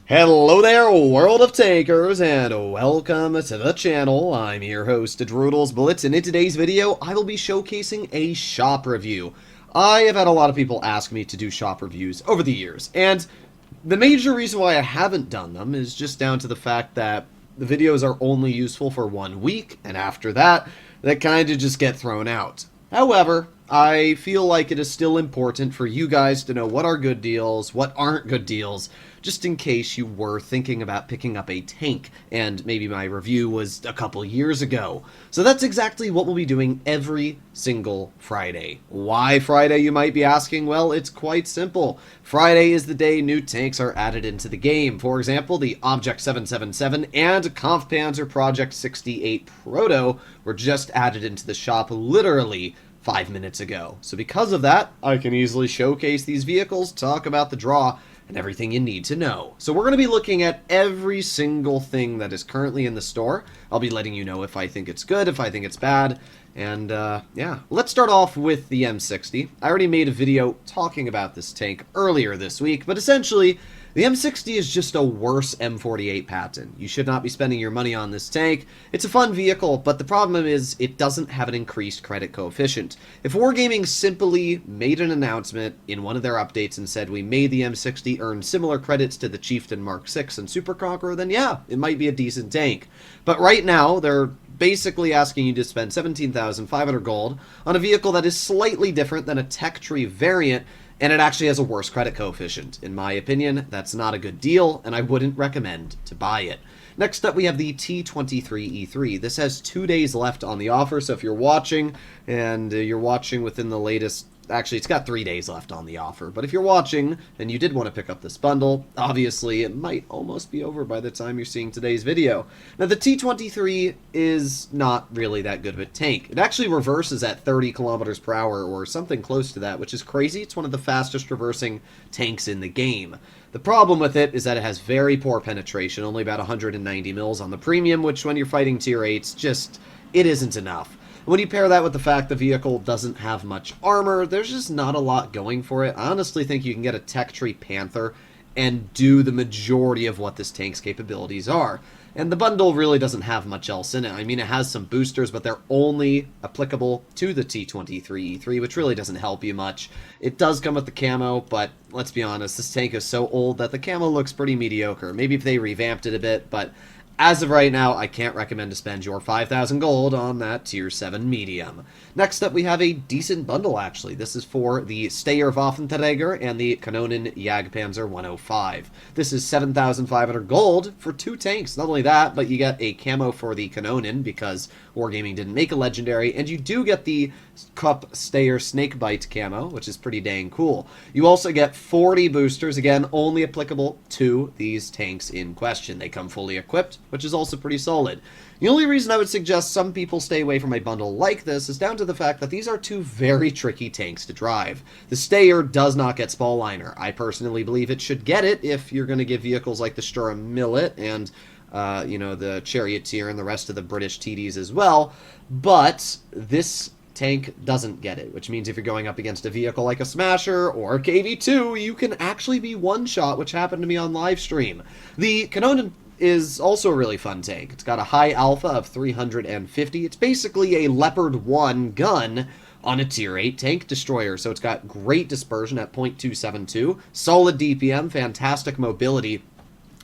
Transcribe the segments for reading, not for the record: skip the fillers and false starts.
Hello there, World of Tankers, and welcome to the channel. I'm your host, Steyr Blitz, and in today's video, I will be showcasing a shop review. I have had a lot of people ask me to do shop reviews over the years, and the major reason why I haven't done them is just down to the fact that the videos are only useful for 1 week, and after that, they kind of just get thrown out. However, I feel like it is still important for you guys to know what are good deals, what aren't good deals, just in case you were thinking about picking up a tank, and maybe my review was a couple years ago. So that's exactly what we'll be doing every single Friday. Why Friday, you might be asking? Well, it's quite simple. Friday is the day new tanks are added into the game. For example, the Object 777 and Kampfpanzer Project 68 Proto were just added into the shop literally 5 minutes ago. So because of that, I can easily showcase these vehicles, talk about the draw, and everything you need to know. So we're going to be looking at every single thing that is currently in the store. I'll be letting you know if I think it's good, if I think it's bad, and yeah. Let's start off with the M60. I already made a video talking about this tank earlier this week, but essentially, the M60 is just a worse M48 Patton. You should not be spending your money on this tank. It's a fun vehicle, but the problem is it doesn't have an increased credit coefficient. If Wargaming simply made an announcement in one of their updates and said we made the M60 earn similar credits to the Chieftain Mark 6 and Super Conqueror, then yeah, it might be a decent tank. But right now, they're basically asking you to spend 17,500 gold on a vehicle that is slightly different than a tech tree variant, and it actually has a worse credit coefficient. In my opinion, that's not a good deal, and I wouldn't recommend to buy it. Next up, we have the T23E3. This has 2 days left on the offer, so if you're watching, and you're watching within the latest... Actually, it's got 3 days left on the offer, but if you're watching and you did want to pick up this bundle, obviously it might almost be over by the time you're seeing today's video. Now, the T23 is not really that good of a tank. It actually reverses at 30 kilometers per hour or something close to that, which is crazy. It's one of the fastest reversing tanks in the game. The problem with it is that it has very poor penetration, only about 190 mils on the premium, which when you're fighting tier 8s, just, it isn't enough. When you pair that with the fact the vehicle doesn't have much armor, there's just not a lot going for it. I honestly think you can get a Tech Tree Panther and do the majority of what this tank's capabilities are. And the bundle really doesn't have much else in it. I mean, it has some boosters, but they're only applicable to the T23E3, which really doesn't help you much. It does come with the camo, but let's be honest, this tank is so old that the camo looks pretty mediocre. Maybe if they revamped it a bit, but as of right now, I can't recommend to spend your 5,000 gold on that Tier 7 medium. Next up, we have a decent bundle, actually. This is for the Steyr Waffenträger and the Kanonen Jagdpanzer 105. This is 7,500 gold for 2 tanks. Not only that, but you get a camo for the Kanonen, because Wargaming didn't make a legendary, and you do get the Cup Steyr Snakebite camo, which is pretty dang cool. You also get 40 boosters, again, only applicable to these tanks in question. They come fully equipped, which is also pretty solid. The only reason I would suggest some people stay away from a bundle like this is down to the fact that these are 2 very tricky tanks to drive. The Steyr does not get Spall Liner. I personally believe it should get it if you're going to give vehicles like the Sturm Millet and you know, the Charioteer and the rest of the British TDs as well, but this tank doesn't get it, which means if you're going up against a vehicle like a Smasher or a KV-2, you can actually be one-shot, which happened to me on live stream. The Kanonen is also a really fun tank. It's got a high alpha of 350. It's basically a Leopard 1 gun on a Tier 8 tank destroyer, so it's got great dispersion at .272, solid DPM, fantastic mobility.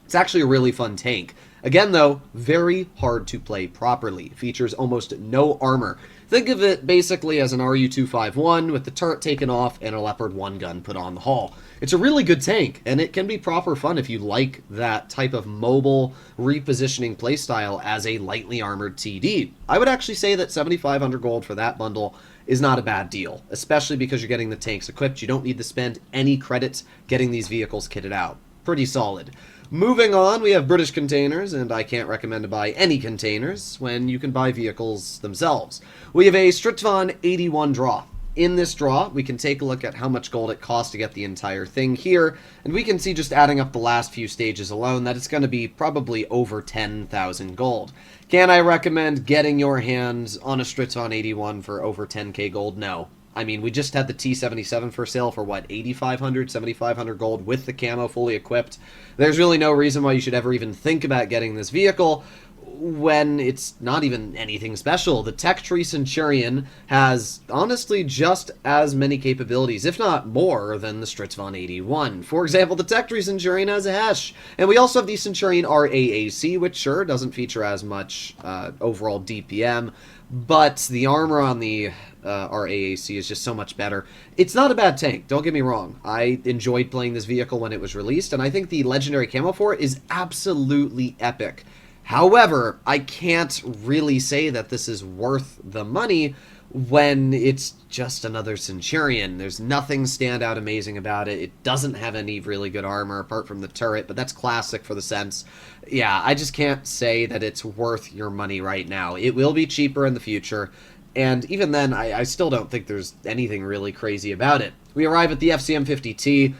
It's actually a really fun tank. Again, though, very hard to play properly. It features almost no armor. Think of it basically as an RU-251 with the turret taken off and a Leopard 1 gun put on the hull. It's a really good tank, and it can be proper fun if you like that type of mobile repositioning playstyle as a lightly armored TD. I would actually say that 7,500 gold for that bundle is not a bad deal, especially because you're getting the tanks equipped. You don't need to spend any credits getting these vehicles kitted out. Pretty solid. Moving on, we have British containers, and I can't recommend to buy any containers when you can buy vehicles themselves. We have a Strv 81 draw. In this draw, we can take a look at how much gold it costs to get the entire thing here, and we can see just adding up the last few stages alone that it's going to be probably over 10,000 gold. Can I recommend getting your hands on a Strv 81 for over 10k gold? No. I mean, we just had the T-77 for sale for, what, 8,500, 7,500 gold with the camo fully equipped. There's really no reason why you should ever even think about getting this vehicle when it's not even anything special. The Tech Tree Centurion has, honestly, just as many capabilities, if not more, than the Stritzvon 81. For example, the Tech Tree Centurion has a Hesh, and we also have the Centurion RAAC, which sure doesn't feature as much overall DPM, but the armor on the RAAC is just so much better. It's not a bad tank, don't get me wrong. I enjoyed playing this vehicle when it was released, and I think the legendary camo for it is absolutely epic. However, I can't really say that this is worth the money when it's just another Centurion. There's nothing standout amazing about it. It doesn't have any really good armor apart from the turret, but that's classic for the sense. Yeah, I just can't say that it's worth your money right now. It will be cheaper in the future, and even then, I still don't think there's anything really crazy about it. We arrive at the FCM50T.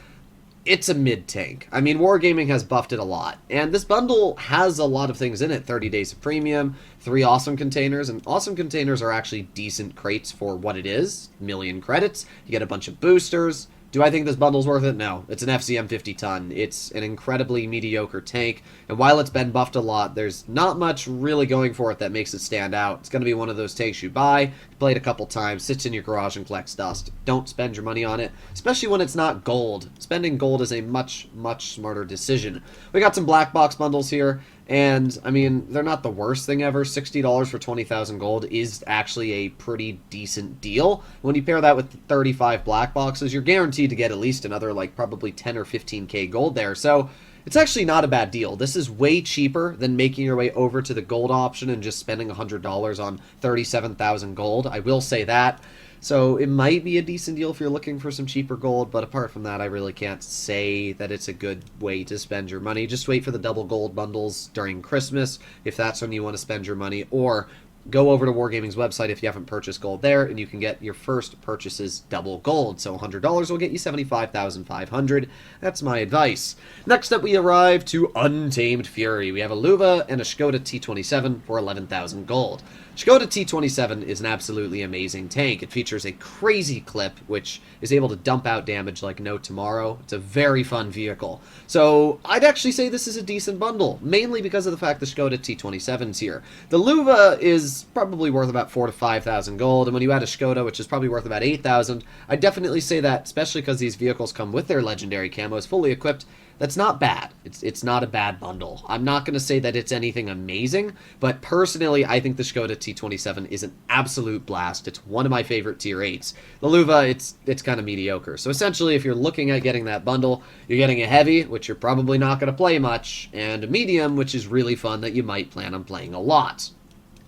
It's a mid-tank. I mean, Wargaming has buffed it a lot, and this bundle has a lot of things in it. 30 days of premium, 3 awesome containers, and awesome containers are actually decent crates for what it is. Million credits, you get a bunch of boosters. Do I think this bundle's worth it? No. It's an FCM 50-ton. It's an incredibly mediocre tank, and while it's been buffed a lot, there's not much really going for it that makes it stand out. It's going to be one of those tanks you buy, play it a couple times, sits in your garage and collects dust. Don't spend your money on it, especially when it's not gold. Spending gold is a much, much smarter decision. We got some black box bundles here, and, I mean, they're not the worst thing ever. $60 for 20,000 gold is actually a pretty decent deal. When you pair that with 35 black boxes, you're guaranteed to get at least another, like, probably 10 or 15k gold there. So, it's actually not a bad deal. This is way cheaper than making your way over to the gold option and just spending $100 on 37,000 gold. I will say that. So it might be a decent deal if you're looking for some cheaper gold, but apart from that, I really can't say that it's a good way to spend your money. Just wait for the double gold bundles during Christmas, if that's when you want to spend your money, or go over to Wargaming's website if you haven't purchased gold there, and you can get your first purchases double gold. So $100 will get you 75,500. That's my advice. Next up, we arrive to Untamed Fury. We have a Luva and a Skoda T27 for 11,000 gold. Skoda T27 is an absolutely amazing tank. It features a crazy clip, which is able to dump out damage like no tomorrow. It's a very fun vehicle. So I'd actually say this is a decent bundle, mainly because of the fact the Skoda T27's here. The Luva is probably worth about 4,000 to 5,000 gold, and when you add a Skoda, which is probably worth about 8,000, I'd definitely say that, especially because these vehicles come with their legendary camos fully equipped, that's not bad. It's not a bad bundle. I'm not going to say that it's anything amazing, but personally, I think the Skoda T27 is an absolute blast. It's one of my favorite tier 8s. The Luva, it's kind of mediocre. So essentially, if you're looking at getting that bundle, you're getting a heavy, which you're probably not going to play much, and a medium, which is really fun that you might plan on playing a lot.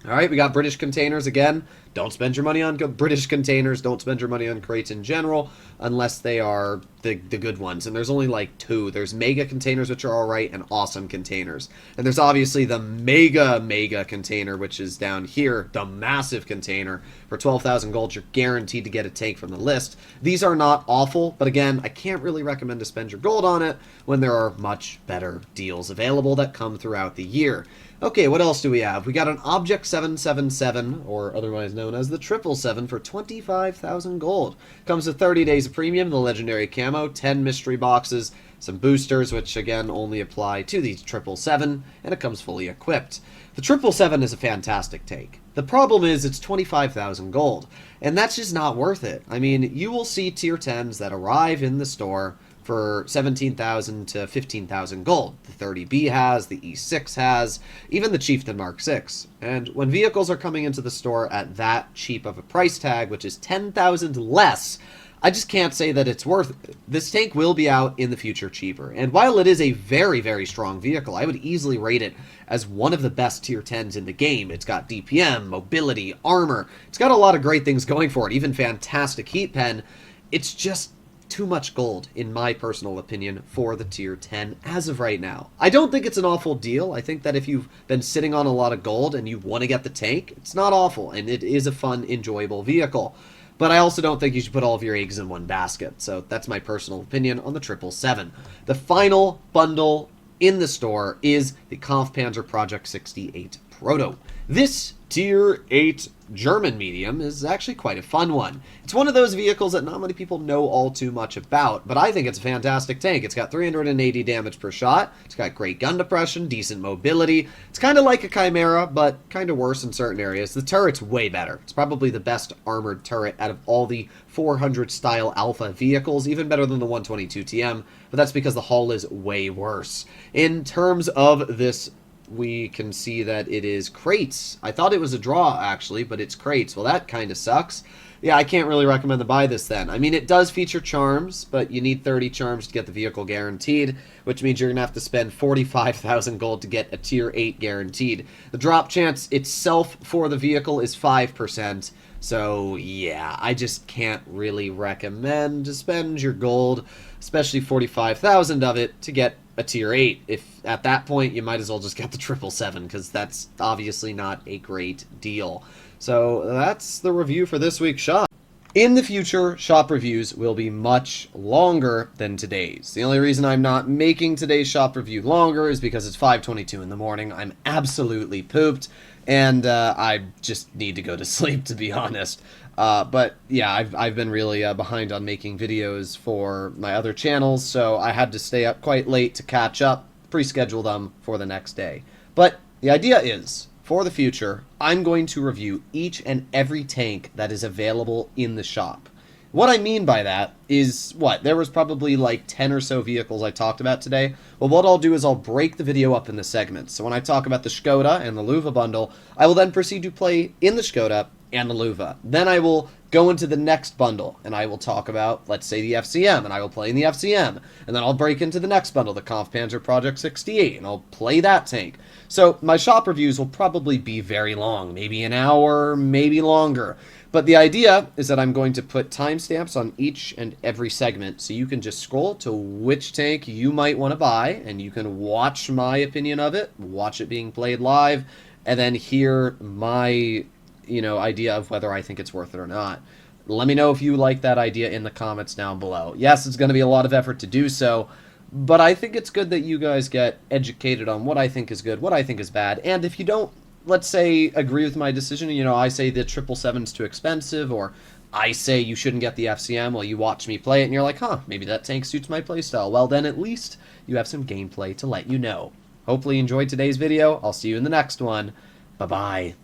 Alright, we got British containers again. Don't spend your money on British containers. Don't spend your money on crates in general, unless they are the good ones. And there's only like 2. There's mega containers, which are alright, and awesome containers. And there's obviously the mega container, which is down here, the massive container. For 12,000 gold, you're guaranteed to get a tank from the list. These are not awful, but again, I can't really recommend to spend your gold on it when there are much better deals available that come throughout the year. Okay, what else do we have? We got an Object 777, or otherwise known as the 777, for 25,000 gold. Comes with 30 days of premium, the legendary camo, 10 mystery boxes, some boosters, which again only apply to the 777, and it comes fully equipped. The 777 is a fantastic tank. The problem is it's 25,000 gold, and that's just not worth it. I mean, you will see tier 10s that arrive in the store for 17,000 to 15,000 gold. The 30B has, the E6 has, even the Chieftain Mark 6. And when vehicles are coming into the store at that cheap of a price tag, which is 10,000 less, I just can't say that it's worth it. This tank will be out in the future cheaper. And while it is a very, very strong vehicle, I would easily rate it as one of the best tier 10s in the game. It's got DPM, mobility, armor. It's got a lot of great things going for it, even fantastic heat pen. It's just too much gold, in my personal opinion, for the tier 10 as of right now. I don't think it's an awful deal. I think that if you've been sitting on a lot of gold and you want to get the tank, it's not awful, and it is a fun, enjoyable vehicle. But I also don't think you should put all of your eggs in one basket, so that's my personal opinion on the 777. The final bundle in the store is the Kampfpanzer Project 68 Proto. This tier 8 German medium is actually quite a fun one. It's one of those vehicles that not many people know all too much about, but I think it's a fantastic tank. It's got 380 damage per shot, it's got great gun depression, decent mobility. It's kind of like a Chimera, but kind of worse in certain areas. The turret's way better. It's probably the best armored turret out of all the 400 style Alpha vehicles, even better than the 122 TM, but that's because the hull is way worse. In terms of this, we can see that it is crates. I thought it was a draw, actually, but it's crates. Well, that kind of sucks. Yeah, I can't really recommend to buy this then. I mean, it does feature charms, but you need 30 charms to get the vehicle guaranteed, which means you're going to have to spend 45,000 gold to get a tier 8 guaranteed. The drop chance itself for the vehicle is 5%, so yeah, I just can't really recommend to spend your gold, especially 45,000 of it, to get a tier 8. If at that point, you might as well just get the 777, because that's obviously not a great deal. So that's the review for this week's shop. In the future, shop reviews will be much longer than today's. The only reason I'm not making today's shop review longer is because it's 5:22 in the morning. I'm absolutely pooped, and I just need to go to sleep, to be honest. But yeah, I've been really behind on making videos for my other channels, so I had to stay up quite late to catch up, pre-schedule them for the next day. But the idea is, for the future, I'm going to review each and every tank that is available in the shop. What I mean by that is, there was probably like 10 or so vehicles I talked about today. Well, what I'll do is I'll break the video up into segments. So when I talk about the Skoda and the Lowe bundle, I will then proceed to play in the Skoda and the Lowe. Then I will go into the next bundle, and I will talk about, let's say, the FCM, and I will play in the FCM. And then I'll break into the next bundle, the Kampfpanzer Project 68, and I'll play that tank. So my shop reviews will probably be very long, maybe an hour, maybe longer. But the idea is that I'm going to put timestamps on each and every segment, so you can just scroll to which tank you might want to buy, and you can watch my opinion of it, watch it being played live, and then hear my idea of whether I think it's worth it or not. Let me know if you like that idea in the comments down below. Yes, it's going to be a lot of effort to do so, but I think it's good that you guys get educated on what I think is good, what I think is bad, and if you don't, let's say, agree with my decision, I say the 777 is too expensive, or I say you shouldn't get the FCM, well, you watch me play it, and you're like, maybe that tank suits my playstyle. Well, then at least you have some gameplay to let you know. Hopefully you enjoyed today's video. I'll see you in the next one. Bye-bye.